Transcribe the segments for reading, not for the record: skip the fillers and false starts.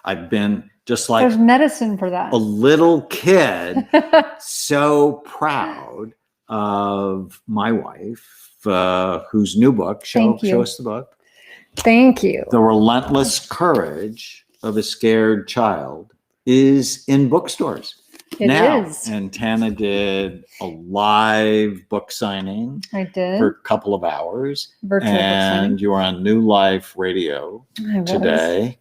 I've been just like there's medicine for that. A little kid, so proud of my wife, whose new book, show us the book. Thank you. The Relentless Courage of a Scared Child is in bookstores now. And Tana did a live book signing. I did. For a couple of hours. Virtual book signing. And you were on New Life Radio today.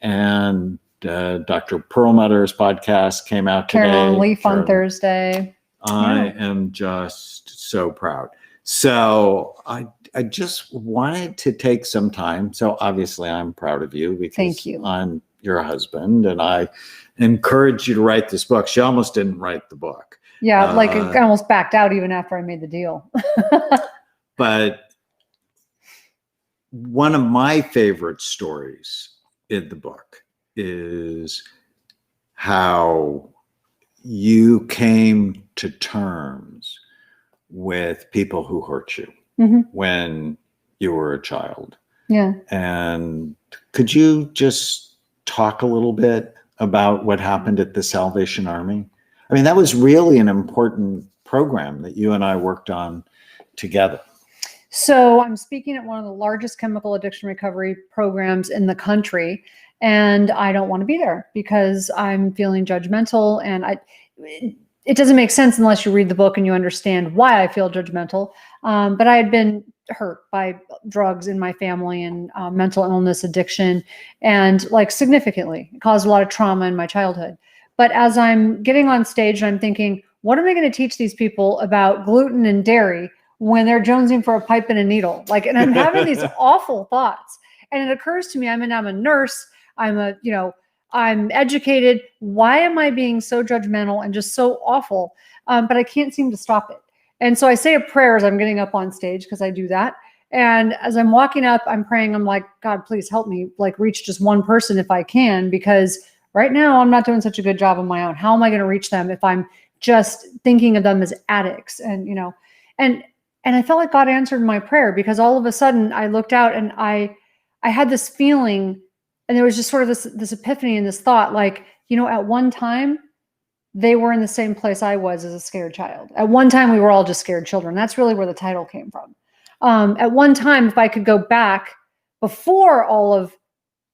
And Dr. Perlmutter's podcast came out today. Carolyn Leaf on Thursday. I am just so proud. So I just wanted to take some time. So obviously I'm proud of you because Thank you. I'm your husband and I encouraged you to write this book. She almost didn't write the book. Yeah, I almost backed out even after I made the deal. But one of my favorite stories in the book is how you came to terms with people who hurt you when you were a child. Yeah. And could you just talk a little bit about what happened at the Salvation Army? I mean, that was really an important program that you and I worked on together. So I'm speaking at one of the largest chemical addiction recovery programs in the country, and I don't want to be there because I'm feeling judgmental, and it doesn't make sense unless you read the book and you understand why I feel judgmental. But I had been hurt by drugs in my family and mental illness, addiction, and significantly it caused a lot of trauma in my childhood. But as I'm getting on stage, I'm thinking, what am I going to teach these people about gluten and dairy when they're jonesing for a pipe and a needle? And I'm having these awful thoughts. And it occurs to me, I'm a nurse. I'm educated. Why am I being so judgmental and just so awful? But I can't seem to stop it. And so I say a prayer as I'm getting up on stage, because I do that. And as I'm walking up, I'm praying. I'm like, God, please help me reach just one person if I can, because right now I'm not doing such a good job on my own. How am I going to reach them if I'm just thinking of them as addicts? And, and I felt like God answered my prayer, because all of a sudden I looked out and I had this feeling, and there was just sort of this epiphany and this thought, at one time they were in the same place I was as a scared child. At one time we were all just scared children. That's really where the title came from. At one time, if I could go back before all of,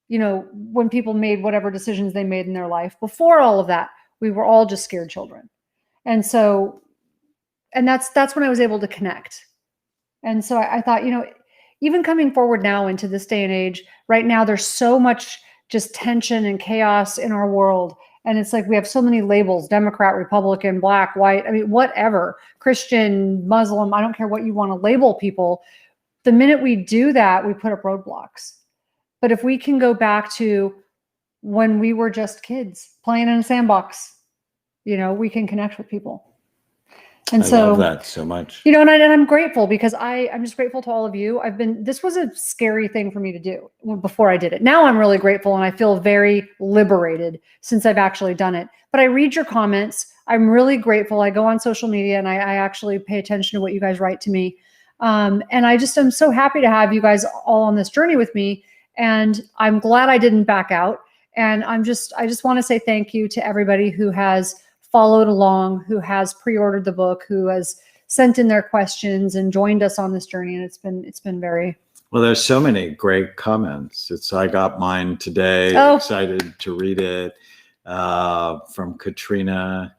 when people made whatever decisions they made in their life, before all of that, we were all just scared children. And so, and that's when I was able to connect. And so I thought, even coming forward now into this day and age, right now, there's so much just tension and chaos in our world. And it's we have so many labels: Democrat, Republican, Black, white, whatever, Christian, Muslim, I don't care what you want to label people. The minute we do that, we put up roadblocks. But if we can go back to when we were just kids playing in a sandbox, we can connect with people. And I love that so much. And I'm grateful, because I'm just grateful to all of you. This was a scary thing for me to do before I did it. Now I'm really grateful, and I feel very liberated since I've actually done it. But I read your comments. I'm really grateful. I go on social media and I actually pay attention to what you guys write to me. And I'm so happy to have you guys all on this journey with me. And I'm glad I didn't back out. And I just want to say thank you to everybody who has followed along, who has pre-ordered the book, who has sent in their questions and joined us on this journey. And it's been very well. There's so many great comments. I got mine today. Excited to read it from Katrina.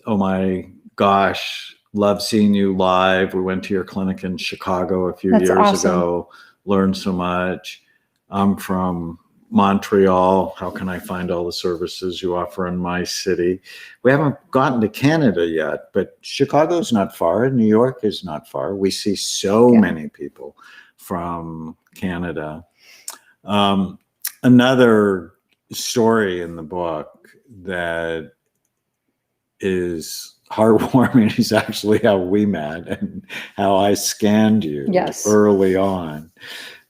Oh my gosh, love seeing you live. We went to your clinic in Chicago a few years ago. Learned so much. I'm from Montreal. How can I find all the services you offer in my city? We haven't gotten to Canada yet, but Chicago's not far and New York is not far. We see so many people from Canada. Another story in the book that is heartwarming is actually how we met and how I scanned you early on.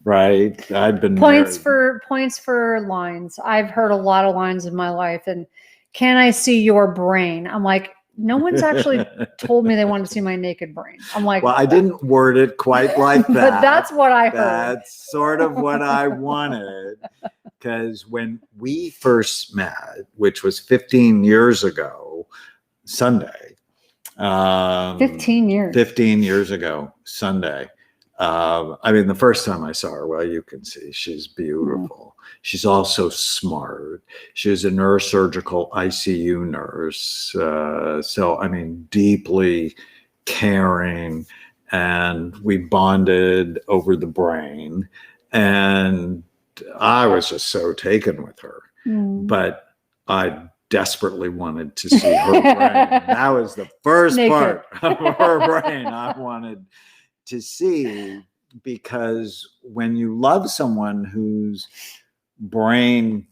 Right. I've been points for lines. I've heard a lot of lines in my life. And can I see your brain? I'm like, no one's actually told me they wanted to see my naked brain. I'm like, well, I didn't word it quite like that. But that's what I heard. That's sort of what I wanted. Because when we first met, which was 15 years ago, Sunday. 15 years. 15 years ago, Sunday. I mean, the first time I saw her, well, you can see she's beautiful. She's also smart. She was a neurosurgical ICU nurse. So, I mean, deeply caring. And we bonded over the brain. And I was just so taken with her. But I desperately wanted to see her brain. That was the first part of her brain I wanted to see, because when you love someone whose brain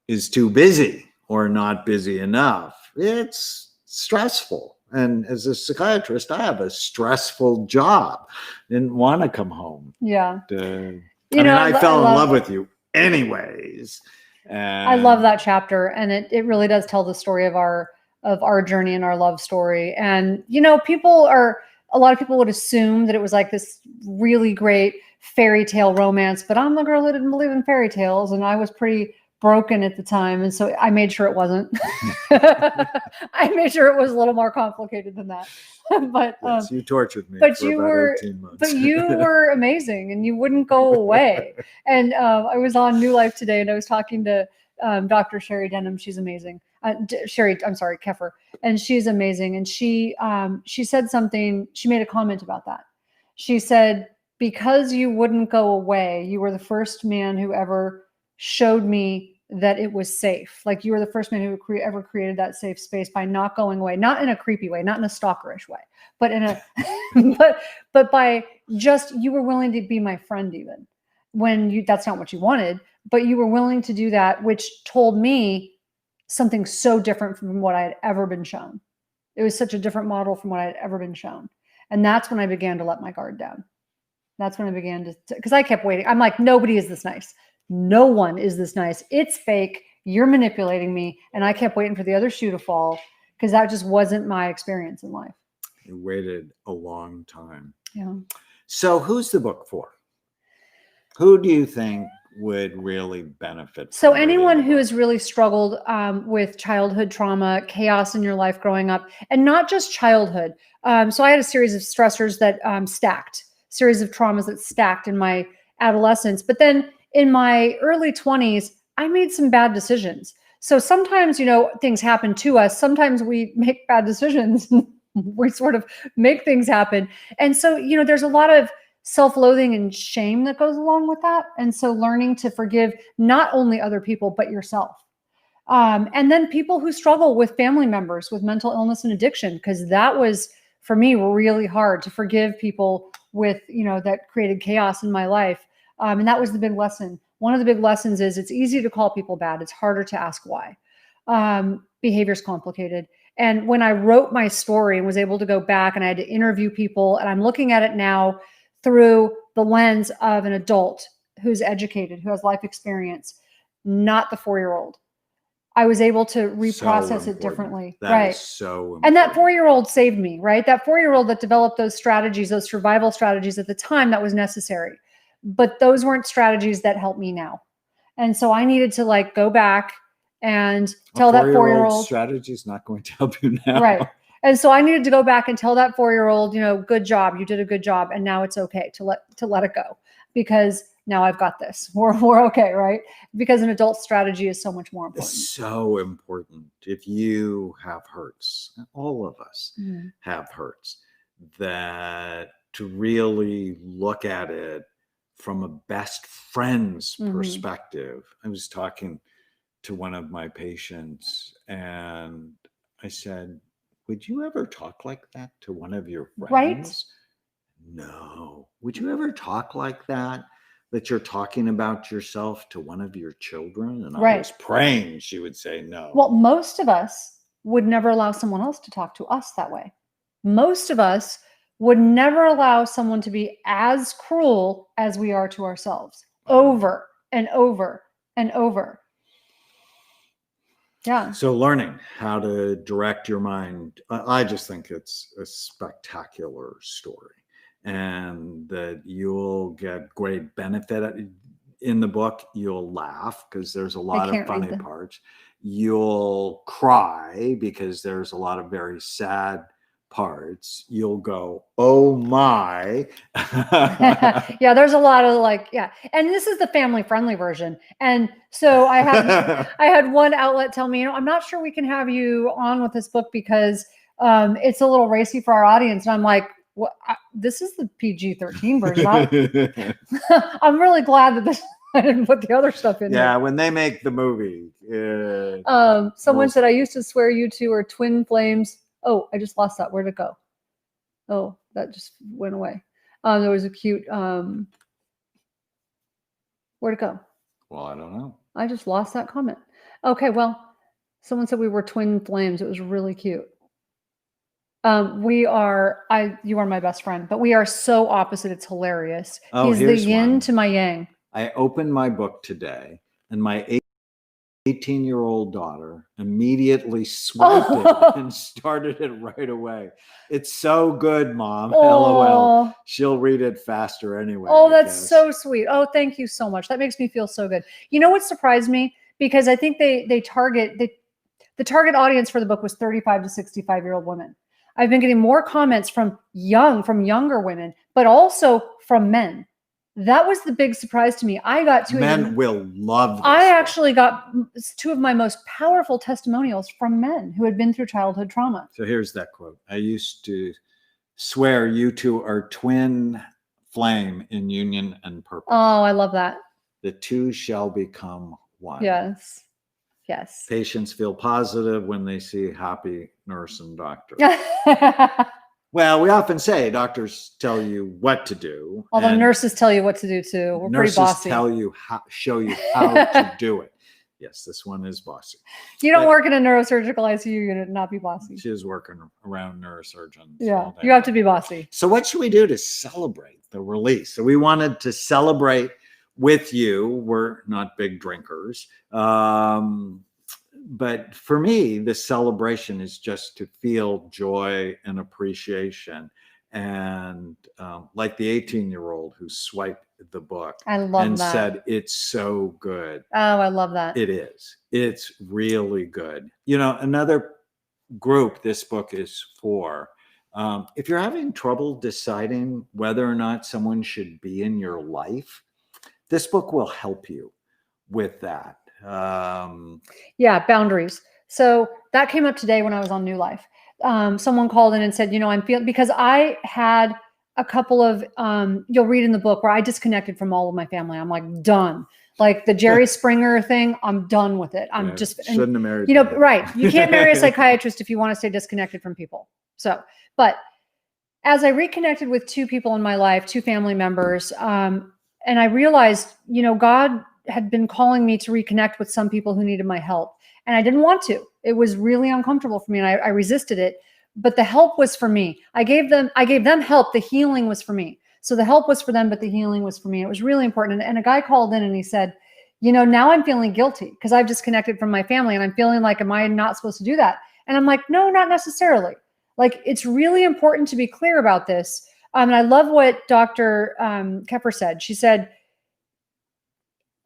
is too busy or not busy enough, it's stressful. And as a psychiatrist, I have a stressful job. Didn't want to come home. Yeah. I fell in love with you anyways. And I love that chapter, and it really does tell the story of our journey and our love story. And a lot of people would assume that it was like this really great fairy tale romance, but I'm the girl who didn't believe in fairy tales, and I was pretty broken at the time, and so I made sure it wasn't. I made sure it was a little more complicated than that. But yes, you tortured me. But for you about were, 18 months. but you were amazing, and you wouldn't go away. And I was on New Life today, and I was talking to Dr. Sherry Denham. She's amazing. Keffer, and she's amazing. And she said something. She made a comment about that. She said, because you wouldn't go away, you were the first man who ever showed me that it was safe. Like, you were the first man who ever created that safe space by not going away, not in a creepy way, not in a stalkerish way, but in a, but by just, you were willing to be my friend, even when that's not what you wanted, but you were willing to do that, which told me something so different from what I had ever been shown. It was such a different model from what I had ever been shown. And that's when I began to let my guard down. That's when I began to, because I kept waiting. I'm like, nobody is this nice. No one is this nice. It's fake. You're manipulating me. And I kept waiting for the other shoe to fall, because that just wasn't my experience in life. You waited a long time. Yeah. So who's the book for? Who do you think would really benefit? So anyone who has really struggled with childhood trauma, chaos in your life growing up, and not just childhood. So I had a series of stressors that series of traumas that stacked in my adolescence. But then in my early 20s, I made some bad decisions. So sometimes, things happen to us. Sometimes we make bad decisions. We sort of make things happen. And so, there's a lot of self-loathing and shame that goes along with that. And so learning to forgive not only other people, but yourself. And then people who struggle with family members with mental illness and addiction, because that was, for me, really hard to forgive people with, that created chaos in my life. And that was the big lesson. One of the big lessons is it's easy to call people bad. It's harder to ask why. Behavior's complicated. And when I wrote my story and was able to go back and I had to interview people, and I'm looking at it now through the lens of an adult who's educated, who has life experience, not the 4-year-old. I was able to reprocess it differently. That is so important. And that 4-year-old saved me, right? That 4-year-old that developed those strategies, those survival strategies at the time, that was necessary. But those weren't strategies that help me now. And so I needed to go back and tell that 4-year-old strategy is not going to help you now. Right. And so I needed to go back and tell that 4-year-old, good job. You did a good job. And now it's okay to let it go, because now I've got this. We're okay, right? Because an adult strategy is so much more important. It's so important. If you have hurts, all of us have hurts, that to really look at it from a best friend's perspective. I was talking to one of my patients, and I said, would you ever talk like that to one of your friends? Right? No. Would you ever talk like that you're talking about yourself to one of your children? And I was praying she would say no. Well, most of us would never allow someone else to talk to us that way. Most of us would never allow someone to be as cruel as we are to ourselves, over and over and over. Yeah. So learning how to direct your mind, I just think it's a spectacular story, and that you'll get great benefit in the book. You'll laugh because there's a lot of funny parts. You'll cry because there's a lot of very sad parts. You'll go, oh my. Yeah, there's a lot of like, yeah. And this is the family friendly version. And so I had one outlet tell me, I'm not sure we can have you on with this book because it's a little racy for our audience. And I'm like, well, this is the PG-13 version. I'm really glad that I didn't put the other stuff in. Yeah, when they make the movie. Someone said, I used to swear you two are twin flames. Oh, I just lost that. Where'd it go? Oh, that just went away. There was a cute, where'd it go? Well, I don't know. I just lost that comment. Okay, well, someone said we were twin flames. It was really cute. You are my best friend, but we are so opposite. It's hilarious. Oh, he's the yin to my yang. I opened my book today, and my 18-year-old daughter immediately swiped it and started it right away. It's so good, Mom. LOL. She'll read it faster anyway. Oh, that's so sweet. Oh, thank you so much. That makes me feel so good. You know what surprised me? Because I think the target audience for the book was 35 to 65-year-old women. I've been getting more comments from younger women, but also from men. That was the big surprise to me. I got men will love this. I actually got two of my most powerful testimonials from men who had been through childhood trauma. So here's that quote. I used to swear you two are twin flame in union and purpose. Oh, I love that. The two shall become one. Yes. Yes. Patients feel positive when they see happy nurse and doctor. Well, we often say doctors tell you what to do. Although nurses tell you what to do too. We're pretty bossy. Nurses show you how to do it. Yes, this one is bossy. You don't work in a neurosurgical ICU unit and not be bossy. She is working around neurosurgeons. Yeah, you have to be bossy. So what should we do to celebrate the release? So we wanted to celebrate with you. We're not big drinkers. But for me, the celebration is just to feel joy and appreciation. And like the 18-year-old who swiped the book and said, it's so good. Oh, I love that. It is. It's really good. You know, another group this book is for, if you're having trouble deciding whether or not someone should be in your life, this book will help you with that. Yeah, boundaries. So that came up today when I was on New Life. Someone called in and said, I'm feeling, because I had a couple of, you'll read in the book where I disconnected from all of my family. I'm like, done. Like the Jerry Springer thing, I'm done with it. I'm shouldn't have married. Right. You can't marry a psychiatrist if you want to stay disconnected from people. So, but as I reconnected with two people in my life, two family members, and I realized, God had been calling me to reconnect with some people who needed my help. And I didn't want to. It was really uncomfortable for me. And I resisted it. But the help was for me. I gave them help. The healing was for me. So the help was for them, but the healing was for me. It was really important. And a guy called in and he said, now I'm feeling guilty because I've disconnected from my family and I'm feeling like, am I not supposed to do that? And I'm like, no, not necessarily. Like, it's really important to be clear about this. And I love what Dr. Kepper said. She said,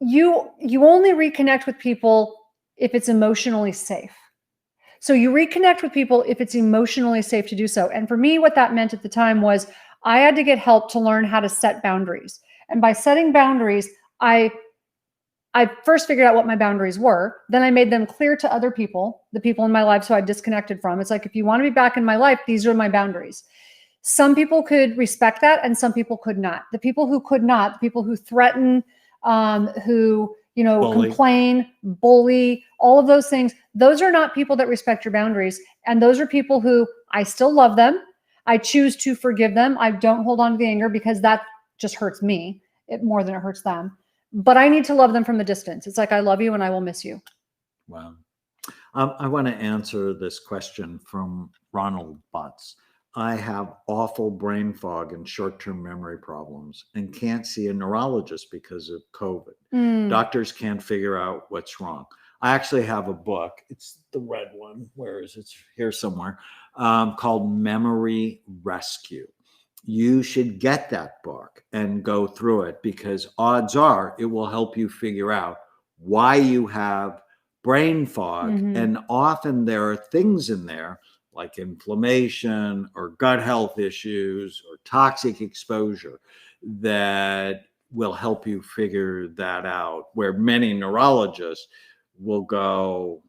you only reconnect with people if it's emotionally safe. So you reconnect with people if it's emotionally safe to do so. And for me, what that meant at the time was I had to get help to learn how to set boundaries. And by setting boundaries, I first figured out what my boundaries were. Then I made them clear to other people, the people in my life who I disconnected from. It's like, if you want to be back in my life, these are my boundaries. Some people could respect that and some people could not. The people who could not, the people who threaten, who, complain, bully, all of those things, those are not people that respect your boundaries. And those are people who I still love them. I choose to forgive them. I don't hold on to the anger because that just hurts me more than it hurts them. But I need to love them from a distance. It's like, I love you and I will miss you. Wow. I want to answer this question from Ronald Butts. I have awful brain fog and short-term memory problems and can't see a neurologist because of COVID. Doctors can't figure out what's wrong. I actually have a book. It's the red one. Where is it? It's here somewhere. Called Memory Rescue. You should get that book and go through it, because odds are it will help you figure out why you have brain fog. Mm-hmm. And often there are things in there like inflammation or gut health issues or toxic exposure that will help you figure that out, where many neurologists will go,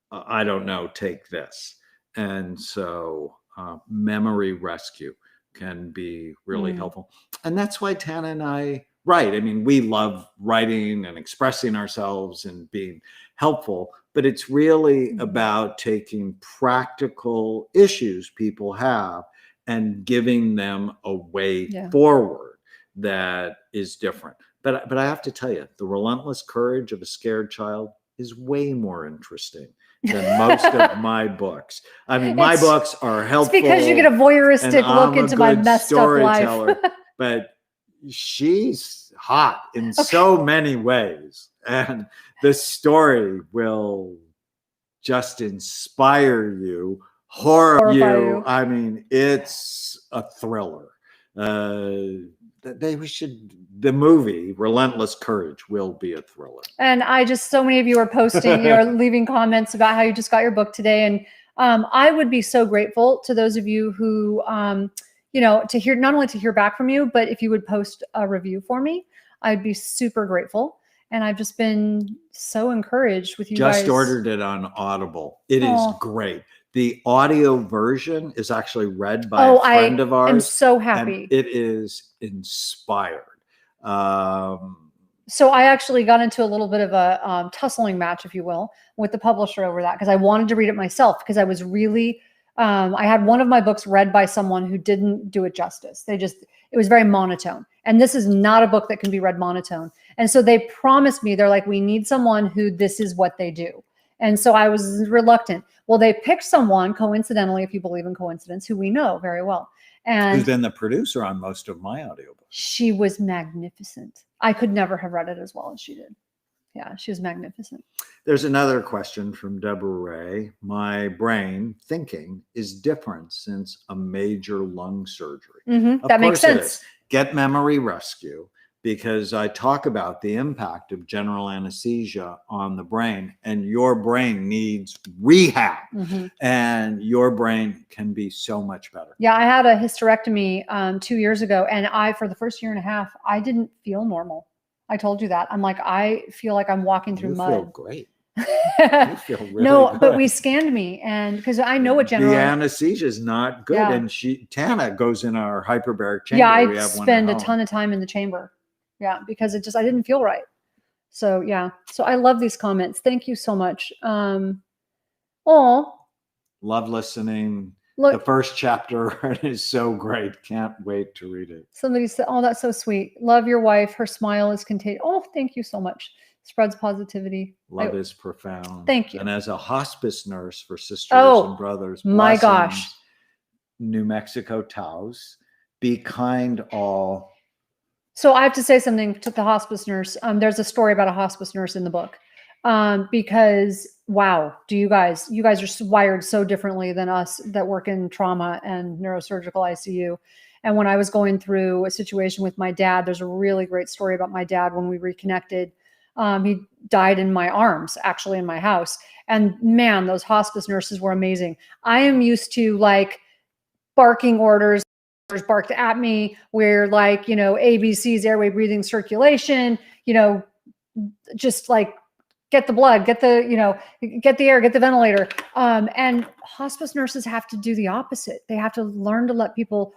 I don't know, take this. And so memory rescue can be really helpful. And that's why Tana and I write. I mean, we love writing and expressing ourselves and being helpful, but it's really about taking practical issues people have and giving them a way forward that is different. But I have to tell you, the relentless courage of a scared child is way more interesting than most of my books. I mean, my books are helpful. It's because you get a voyeuristic look into my messed up life. But she's hot in so many ways. And the story will just inspire you, horrify you. I mean, it's a thriller. The movie Relentless Courage will be a thriller. And so many of you are posting, leaving comments about how you just got your book today. And I would be so grateful to those of you who, to hear, not only to hear back from you, but if you would post a review for me, I'd be super grateful. And I've just been so encouraged with you guys. Just ordered it on Audible. It is great. The audio version is actually read by a friend of ours. I'm so happy. It is inspired. So I actually got into a little bit of a tussling match, if you will, with the publisher over that, because I wanted to read it myself, because I was really, I had one of my books read by someone who didn't do it justice. It was very monotone. And this is not a book that can be read monotone. And so they promised me, they're like, we need someone who this is what they do. And so I was reluctant. Well, they picked someone, coincidentally, if you believe in coincidence, who we know very well. And who's been the producer on most of my audiobooks. She was magnificent. I could never have read it as well as she did. Yeah, she was magnificent. There's another question from Deborah Ray. My brain thinking is different since a major lung surgery. That makes sense. Get Memory Rescue, because I talk about the impact of general anesthesia on the brain, and your brain needs rehab, and your brain can be so much better. Yeah, I had a hysterectomy 2 years ago, and for the first year and a half, I didn't feel normal. I told you that. I'm like, I feel like I'm walking through mud. You feel great. You feel really good. But we scanned me, and because I know what general... The anesthesia is not good, and Tana goes in our hyperbaric chamber. Yeah, I spend a ton of time in the chamber. Yeah, because I didn't feel right. So yeah, so I love these comments. Thank you so much. Love listening. Look, the first chapter is so great. Can't wait to read it. Somebody said, oh, that's so sweet. Love your wife. Her smile is contagious. Oh, thank you so much. Spreads positivity. Love is profound. Thank you. And as a hospice nurse for sisters and brothers, my gosh, New Mexico Taos, be kind all. So I have to say something to the hospice nurse. There's a story about a hospice nurse in the book, because wow, you guys are wired so differently than us that work in trauma and neurosurgical ICU. And when I was going through a situation with my dad, there's a really great story about my dad when we reconnected. He died in my arms, actually in my house. And man, those hospice nurses were amazing. I am used to barking orders barked at me, where ABCs, airway, breathing, circulation, just get the blood, get the air, get the ventilator. And hospice nurses have to do the opposite. They have to learn to let people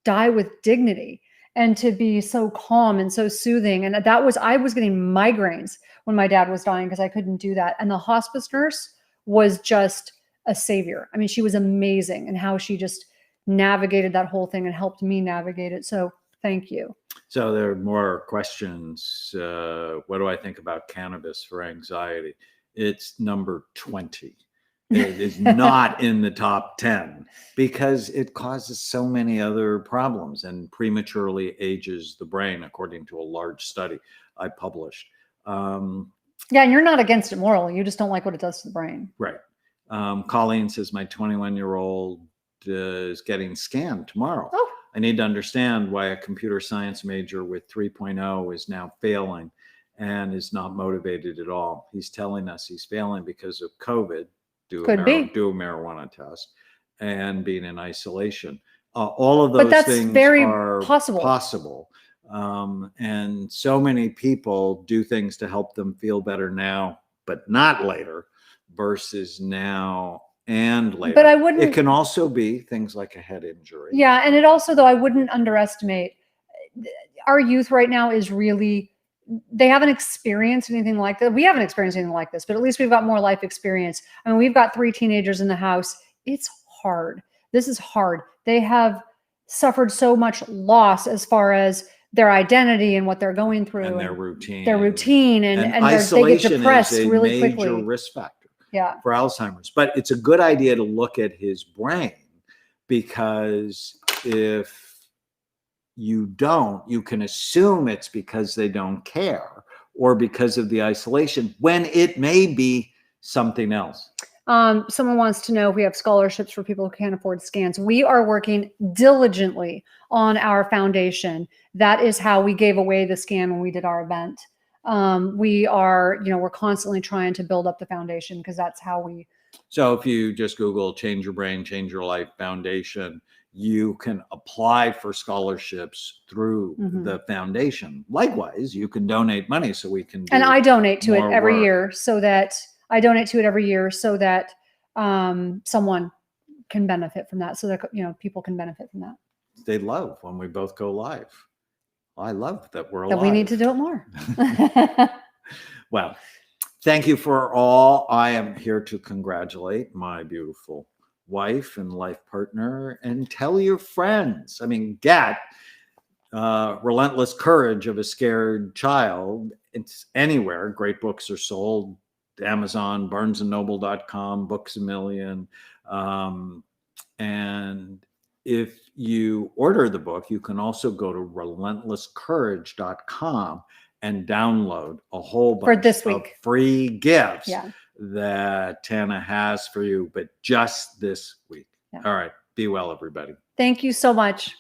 die with dignity and to be so calm and so soothing. And I was getting migraines when my dad was dying because I couldn't do that. And the hospice nurse was just a savior. I mean, she was amazing, and how she just navigated that whole thing and helped me navigate it. So thank you. So there are more questions. What do I think about cannabis for anxiety? It's number 20. It is not in the top 10 because it causes so many other problems and prematurely ages the brain, according to a large study I published. Yeah, and you're not against it morally. You just don't like what it does to the brain. Right. Colleen says my 21-year-old is getting scanned tomorrow. Oh. I need to understand why a computer science major with 3.0 is now failing and is not motivated at all. He's telling us he's failing because of COVID. Do a marijuana test and being in isolation. All of those things are possible. And so many people do things to help them feel better now, but not later, versus now and later. But I wouldn't. It can also be things like a head injury. Yeah, and it also, though, I wouldn't underestimate our youth right now is really, they haven't experienced anything like that. We haven't experienced anything like this, but at least we've got more life experience. I mean, we've got 3 teenagers in the house. It's hard. This is hard. They have suffered so much loss as far as their identity and what they're going through and their routine. And isolation they get depressed is a really major quickly. risk factor. Yeah. For Alzheimer's. But it's a good idea to look at his brain, because if you don't, you can assume it's because they don't care or because of the isolation, when it may be something else. Someone wants to know if we have scholarships for people who can't afford scans. We are working diligently on our foundation. That is how we gave away the scan when we did our event. We are, we're constantly trying to build up the foundation, because that's how we. So if you just Google Change Your Brain, Change Your Life Foundation, you can apply for scholarships through the foundation. Likewise, you can donate money so we can do And I donate to it every work. year so that someone can benefit from that. So that, people can benefit from that. They love when we both go live. I love that we're alive. That we need to do it more. Well, thank you for all. I am here to congratulate my beautiful wife and life partner, and tell your friends. I mean, get Relentless Courage of a Scared Child. It's anywhere. Great books are sold. Amazon, barnesandnoble.com, Books A Million. And if you order the book, you can also go to relentlesscourage.com and download a whole bunch of free gifts that Tana has for you, but just this week. Yeah. All right. Be well, everybody. Thank you so much.